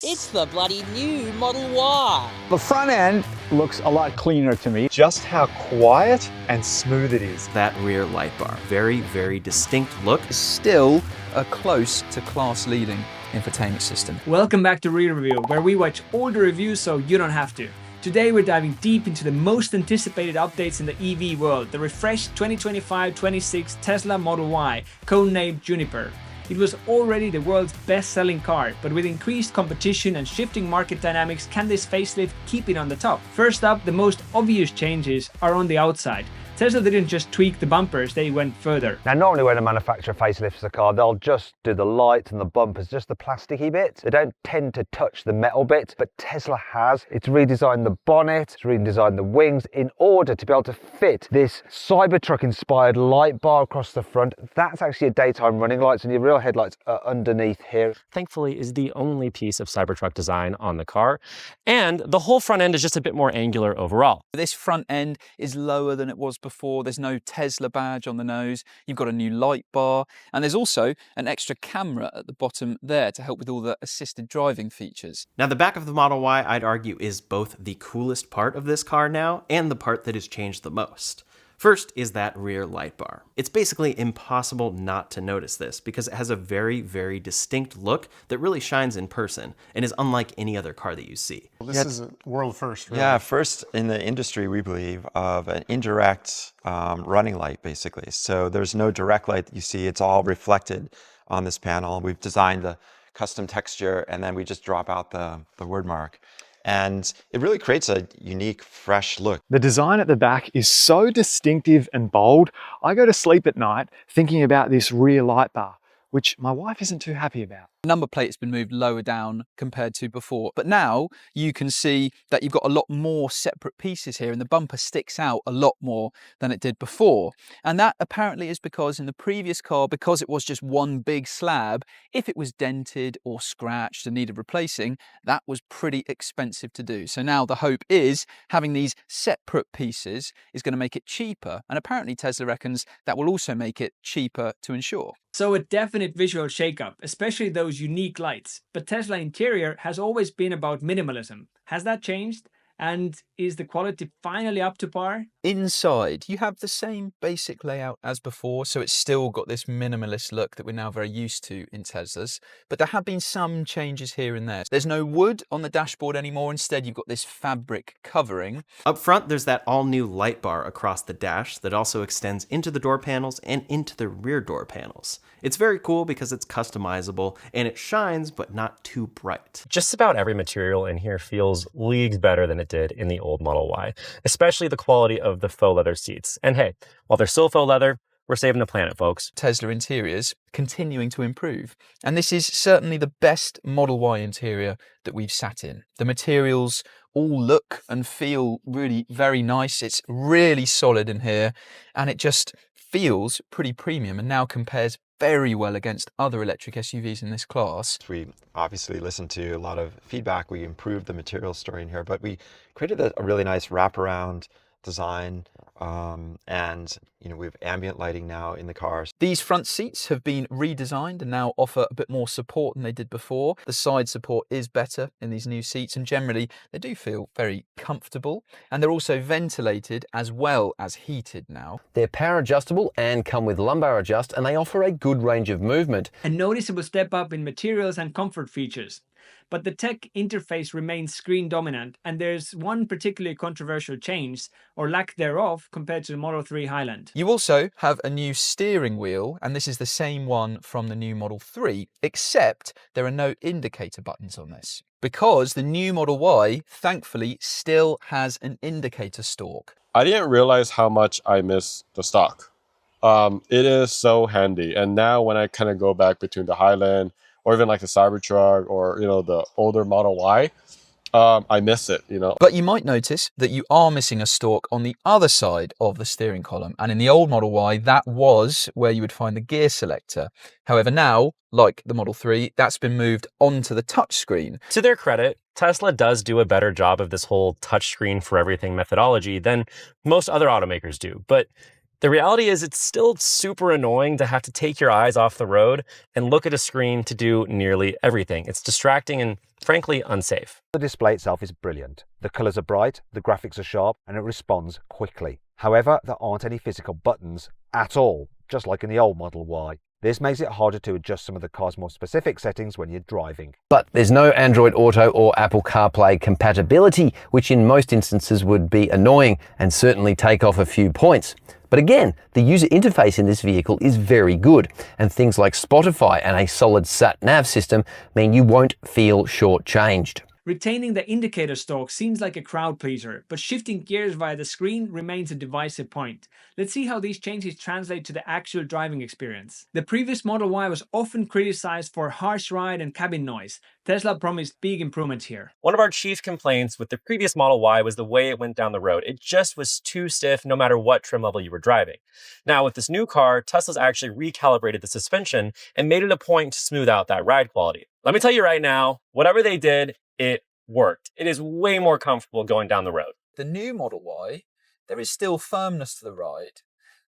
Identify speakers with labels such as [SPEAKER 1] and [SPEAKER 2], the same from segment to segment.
[SPEAKER 1] It's the bloody new Model Y.
[SPEAKER 2] The front end looks a lot cleaner to me.
[SPEAKER 3] Just how quiet and smooth it is.
[SPEAKER 4] That rear light bar, very, very distinct look.
[SPEAKER 5] Still a close to class-leading infotainment system.
[SPEAKER 6] Welcome back to Rear Review, where we watch all the reviews so you don't have to. Today we're diving deep into the most anticipated updates in the EV world, the refreshed 2025-26 Tesla Model Y, codenamed Juniper. It was already the world's best-selling car, but with increased competition and shifting market dynamics, can this facelift keep it on the top? First up, the most obvious changes are on the outside. Tesla didn't just tweak the bumpers, they went further.
[SPEAKER 7] Now, normally when a manufacturer facelifts a car, they'll just do the lights and the bumpers, just the plasticky bits. They don't tend to touch the metal bits, but Tesla has. It's redesigned the bonnet, it's redesigned the wings in order to be able to fit this Cybertruck-inspired light bar across the front. That's actually a daytime running lights, and your real headlights are underneath here.
[SPEAKER 8] Thankfully is the only piece of Cybertruck design on the car. And the whole front end is just a bit more angular overall.
[SPEAKER 5] This front end is lower than it was before. There's no Tesla badge on the nose. You've got a new light bar, and there's also an extra camera at the bottom there to help with all the assisted driving features.
[SPEAKER 4] Now, the back of the Model Y, I'd argue, is both the coolest part of this car now and the part that has changed the most. First is that rear light bar. It's basically impossible not to notice this because it has a very, very distinct look that really shines in person and is unlike any other car that you see.
[SPEAKER 9] Well, this is a world first, really.
[SPEAKER 10] Yeah, first in the industry, we believe, of an indirect running light, basically. So there's no direct light that you see. It's all reflected on this panel. We've designed the custom texture, and then we just drop out the word mark. And it really creates a unique, fresh look.
[SPEAKER 3] The design at the back is so distinctive and bold. I go to sleep at night thinking about this rear light bar, which my wife isn't too happy about.
[SPEAKER 5] The number plate's been moved lower down compared to before, but now you can see that you've got a lot more separate pieces here, and the bumper sticks out a lot more than it did before. And that apparently is because in the previous car, because it was just one big slab, if it was dented or scratched and needed replacing, that was pretty expensive to do. So now the hope is having these separate pieces is going to make it cheaper, and apparently Tesla reckons that will also make it cheaper to insure.
[SPEAKER 6] So a definite visual shakeup, especially those unique lights. But Tesla interior has always been about minimalism. Has that changed? And is the quality finally up to par?
[SPEAKER 5] Inside, you have the same basic layout as before, so it's still got this minimalist look that we're now very used to in Teslas, but there have been some changes here and there. There's no wood on the dashboard anymore. Instead, you've got this fabric covering.
[SPEAKER 4] Up front, there's that all-new light bar across the dash that also extends into the door panels and into the rear door panels. It's very cool because it's customizable and it shines, but not too bright.
[SPEAKER 8] Just about every material in here feels leagues better than it did in the old Model Y, especially the quality of the faux leather seats. And hey, while they're still faux leather, we're saving the planet, folks.
[SPEAKER 5] Tesla interiors continuing to improve. And this is certainly the best Model Y interior that we've sat in. The materials all look and feel really very nice. It's really solid in here, and it just feels pretty premium and now compares very well against other electric SUVs in this class.
[SPEAKER 10] We obviously listened to a lot of feedback. We improved the material story in here, but we created a really nice wraparound design, and we have ambient lighting now in the cars.
[SPEAKER 5] These front seats have been redesigned and now offer a bit more support than they did before. The side support is better in these new seats, and generally they do feel very comfortable, and they're also ventilated as well as heated now.
[SPEAKER 7] They're power adjustable and come with lumbar adjust, and they offer a good range of movement.
[SPEAKER 6] A noticeable step up in materials and comfort features. But the tech interface remains screen dominant, and there's one particularly controversial change, or lack thereof, compared to the Model 3 Highland.
[SPEAKER 5] You also have a new steering wheel, and this is the same one from the new Model 3, except there are no indicator buttons on this, because the new Model Y, thankfully, still has an indicator stalk.
[SPEAKER 11] I didn't realize how much I miss the stalk. It is so handy, and now when I kind of go back between the Highland or even like the Cybertruck or the older Model Y, I miss it,
[SPEAKER 5] But you might notice that you are missing a stalk on the other side of the steering column, and in the old Model Y, that was where you would find the gear selector. However, now, like the Model 3, that's been moved onto the touchscreen.
[SPEAKER 8] To their credit, Tesla does do a better job of this whole touchscreen for everything methodology than most other automakers do, but The reality is it's still super annoying to have to take your eyes off the road and look at a screen to do nearly everything. It's distracting and frankly unsafe.
[SPEAKER 7] The display itself is brilliant. The colours are bright, the graphics are sharp, and it responds quickly. However, there aren't any physical buttons at all, just like in the old Model Y. This makes it harder to adjust some of the car's more specific settings when you're driving.
[SPEAKER 12] But there's no Android Auto or Apple CarPlay compatibility, which in most instances would be annoying and certainly take off a few points. But again, the user interface in this vehicle is very good, and things like Spotify and a solid sat-nav system mean you won't feel shortchanged.
[SPEAKER 6] Retaining the indicator stalk seems like a crowd pleaser, but shifting gears via the screen remains a divisive point. Let's see how these changes translate to the actual driving experience. The previous Model Y was often criticized for harsh ride and cabin noise. Tesla promised big improvements here.
[SPEAKER 8] One of our chief complaints with the previous Model Y was the way it went down the road. It just was too stiff no matter what trim level you were driving. Now with this new car, Tesla's actually recalibrated the suspension and made it a point to smooth out that ride quality. Let me tell you right now, whatever they did, it worked. It is way more comfortable going down the road.
[SPEAKER 5] The new Model Y, there is still firmness to the ride,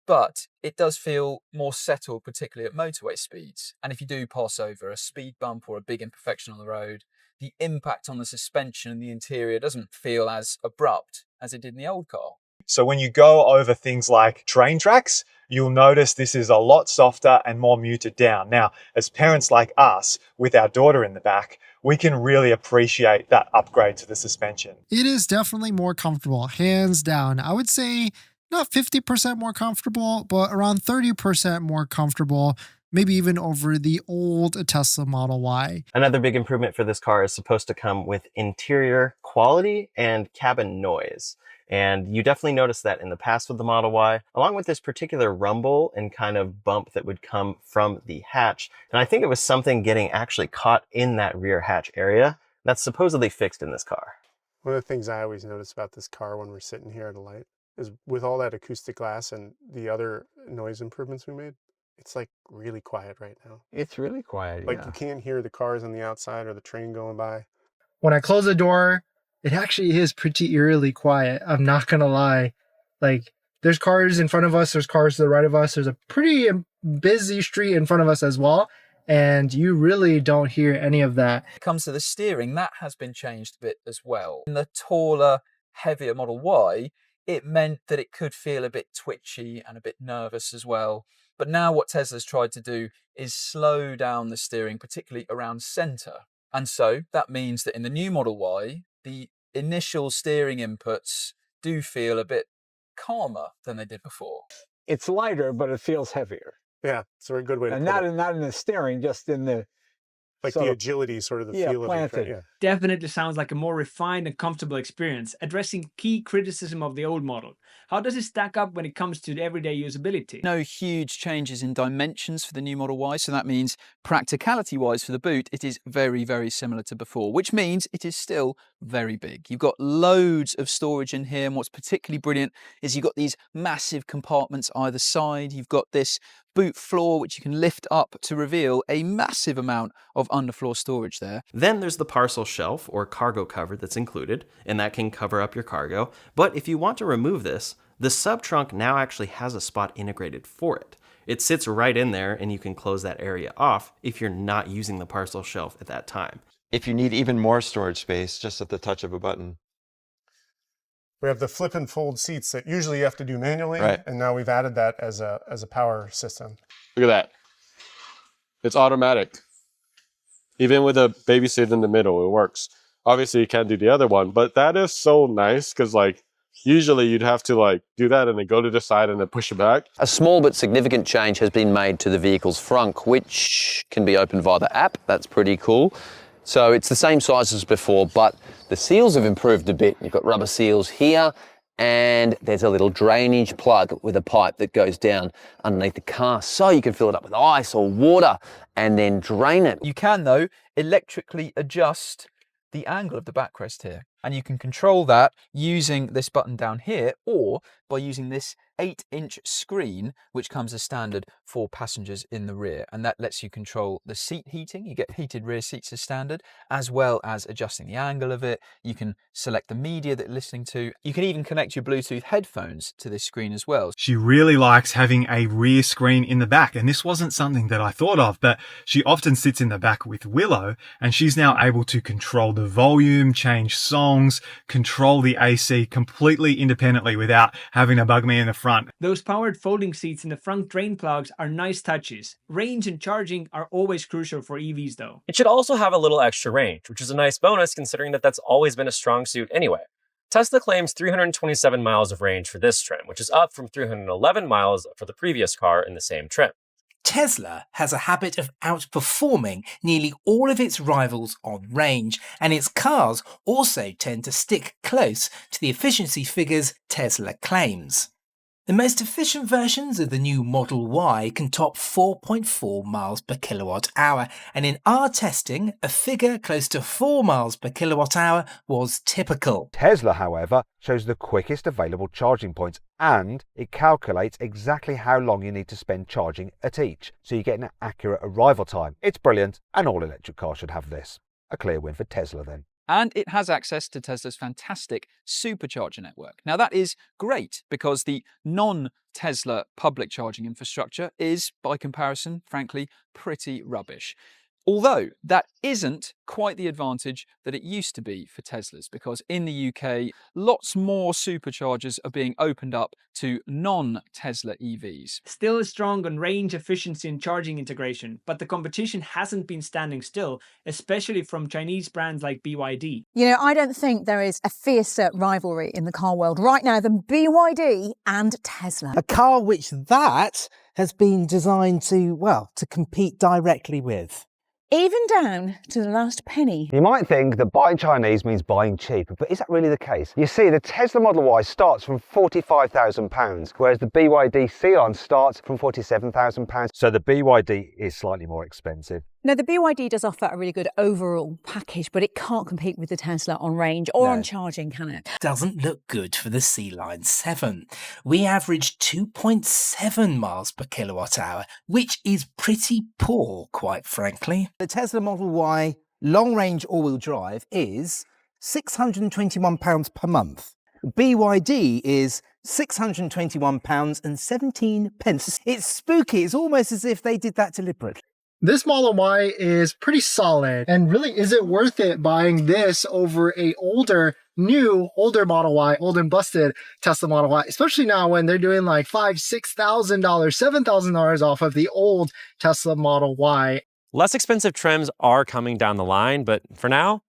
[SPEAKER 5] but it does feel more settled, particularly at motorway speeds. And if you do pass over a speed bump or a big imperfection on the road, the impact on the suspension and the interior doesn't feel as abrupt as it did in the old car.
[SPEAKER 3] So when you go over things like train tracks, you'll notice this is a lot softer and more muted down. Now, as parents like us, with our daughter in the back, we can really appreciate that upgrade to the suspension.
[SPEAKER 13] It is definitely more comfortable, hands down. I would say not 50% more comfortable, but around 30% more comfortable, maybe even over the old Tesla Model Y.
[SPEAKER 4] Another big improvement for this car is supposed to come with interior quality and cabin noise. And you definitely noticed that in the past with the Model Y, along with this particular rumble and kind of bump that would come from the hatch. And I think it was something getting actually caught in that rear hatch area that's supposedly fixed in this car.
[SPEAKER 9] One of the things I always notice about this car when we're sitting here at a light is with all that acoustic glass and the other noise improvements we made, it's like really quiet right now.
[SPEAKER 2] It's really quiet,
[SPEAKER 9] Like you can't hear the cars on the outside or the train going by.
[SPEAKER 13] When I close the door, it actually is pretty eerily quiet. I'm not going to lie. Like, there's cars in front of us. There's cars to the right of us. There's a pretty busy street in front of us as well. And you really don't hear any of that.
[SPEAKER 5] When it comes to the steering, that has been changed a bit as well. In the taller, heavier Model Y, it meant that it could feel a bit twitchy and a bit nervous as well. But now what Tesla's tried to do is slow down the steering, particularly around center. And so that means that in the new Model Y, the initial steering inputs do feel a bit calmer than they did before.
[SPEAKER 2] It's lighter, but it feels heavier.
[SPEAKER 9] Yeah, it's a very good way to put
[SPEAKER 2] it.
[SPEAKER 9] it.
[SPEAKER 2] Not in the steering, just in the...
[SPEAKER 9] Like the agility, sort of the feel of it. Yeah.
[SPEAKER 6] Definitely sounds like a more refined and comfortable experience, addressing key criticism of the old model. How does it stack up when it comes to the everyday usability?
[SPEAKER 5] No huge changes in dimensions for the new Model Y, so that means practicality-wise for the boot, it is very, very similar to before, which means it is still very big. You've got loads of storage in here, and what's particularly brilliant is you've got these massive compartments either side. You've got this boot floor, which you can lift up to reveal a massive amount of underfloor storage there.
[SPEAKER 4] Then there's the parcel shelf or cargo cover that's included, and that can cover up your cargo. But if you want to remove this, the sub-trunk now actually has a spot integrated for it. It sits right in there, and you can close that area off if you're not using the parcel shelf at that time.
[SPEAKER 10] If you need even more storage space, just at the touch of a button.
[SPEAKER 9] We have the flip and fold seats that usually you have to do manually,
[SPEAKER 10] right.
[SPEAKER 9] And now we've added that as a power system.
[SPEAKER 11] Look at that. It's automatic. Even with a baby seat in the middle, it works. Obviously, you can't do the other one, but that is so nice because, like, usually you'd have to, like, do that and then go to the side and then push it back.
[SPEAKER 12] A small but significant change has been made to the vehicle's frunk, which can be opened via the app. That's pretty cool. So it's the same size as before, but the seals have improved a bit. You've got rubber seals here, and there's a little drainage plug with a pipe that goes down underneath the car, so you can fill it up with ice or water and then drain it.
[SPEAKER 5] You can, though, electrically adjust the angle of the backrest here, and you can control that using this button down here or by using this 8-inch screen, which comes as standard for passengers in the rear. And that lets you control the seat heating. You get heated rear seats as standard, as well as adjusting the angle of it. You can select the media that you're listening to. You can even connect your Bluetooth headphones to this screen as well.
[SPEAKER 3] She really likes having a rear screen in the back, and this wasn't something that I thought of, but she often sits in the back with Willow, and she's now able to control the volume, change songs, control the AC completely independently without having to bug me in the front.
[SPEAKER 6] Those powered folding seats in the front drain plugs are nice touches. Range and charging are always crucial for EVs though.
[SPEAKER 8] It should also have a little extra range, which is a nice bonus considering that that's always been a strong suit anyway. Tesla claims 327 miles of range for this trim, which is up from 311 miles for the previous car in the same trim.
[SPEAKER 14] Tesla has a habit of outperforming nearly all of its rivals on range, and its cars also tend to stick close to the efficiency figures Tesla claims. The most efficient versions of the new Model Y can top 4.4 miles per kilowatt hour, and in our testing, a figure close to 4 miles per kilowatt hour was typical.
[SPEAKER 7] Tesla, however, shows the quickest available charging points, and it calculates exactly how long you need to spend charging at each, so you get an accurate arrival time. It's brilliant, and all electric cars should have this. A clear win for Tesla then.
[SPEAKER 5] And it has access to Tesla's fantastic supercharger network. Now that is great because the non-Tesla public charging infrastructure is, by comparison, frankly, pretty rubbish. Although that isn't quite the advantage that it used to be for Teslas, because in the UK, lots more superchargers are being opened up to non-Tesla EVs.
[SPEAKER 6] Still strong on range, efficiency and charging integration, but the competition hasn't been standing still, especially from Chinese brands like BYD.
[SPEAKER 15] You know, I don't think there is a fiercer rivalry in the car world right now than BYD and Tesla.
[SPEAKER 16] A car which that has been designed to, well, to compete directly with.
[SPEAKER 15] Even down to the last penny.
[SPEAKER 7] You might think that buying Chinese means buying cheap, but is that really the case? You see, the Tesla Model Y starts from £45,000, whereas the BYD Sion starts from £47,000. So the BYD is slightly more expensive.
[SPEAKER 15] No, the BYD does offer a really good overall package, but it can't compete with the Tesla on range or on charging, can it?
[SPEAKER 14] Doesn't look good for the C-Line 7. We averaged 2.7 miles per kilowatt hour, which is pretty poor, quite frankly.
[SPEAKER 16] The Tesla Model Y long-range all-wheel drive is £621 per month. BYD is £621.17. It's spooky. It's almost as if they did that deliberately.
[SPEAKER 13] This Model Y is pretty solid, and really, is it worth it buying this over a older Model Y, old and busted Tesla Model Y, especially now when they're doing like $5,000, $6,000, $7,000 off of the old Tesla Model Y.
[SPEAKER 8] Less expensive trims are coming down the line, but for now,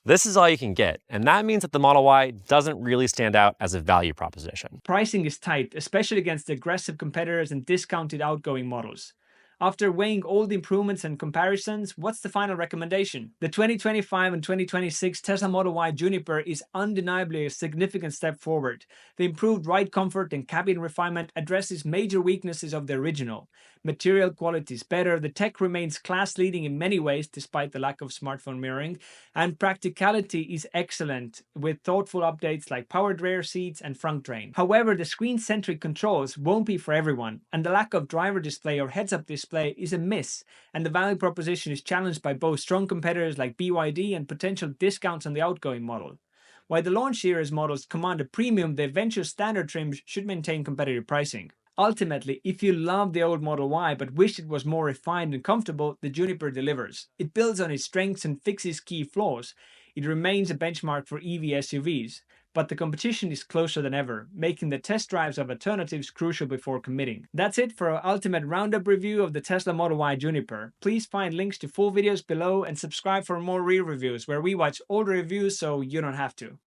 [SPEAKER 8] this is all you can get, and that means that the Model Y doesn't really stand out as a value proposition.
[SPEAKER 6] Pricing is tight, especially against aggressive competitors and discounted outgoing models. After weighing all the improvements and comparisons, what's the final recommendation? The 2025 and 2026 Tesla Model Y Juniper is undeniably a significant step forward. The improved ride comfort and cabin refinement addresses major weaknesses of the original. Material quality is better, the tech remains class-leading in many ways despite the lack of smartphone mirroring, and practicality is excellent with thoughtful updates like powered rear seats and front drain. However, the screen-centric controls won't be for everyone, and the lack of driver display or heads-up display is a miss, and the value proposition is challenged by both strong competitors like BYD and potential discounts on the outgoing model. While the launch series models command a premium, the eventual standard trims should maintain competitive pricing. Ultimately, if you love the old Model Y but wish it was more refined and comfortable, the Juniper delivers. It builds on its strengths and fixes key flaws. It remains a benchmark for EV SUVs, but the competition is closer than ever, making the test drives of alternatives crucial before committing. That's it for our ultimate roundup review of the Tesla Model Y Juniper. Please find links to full videos below and subscribe for more real reviews where we watch older reviews so you don't have to.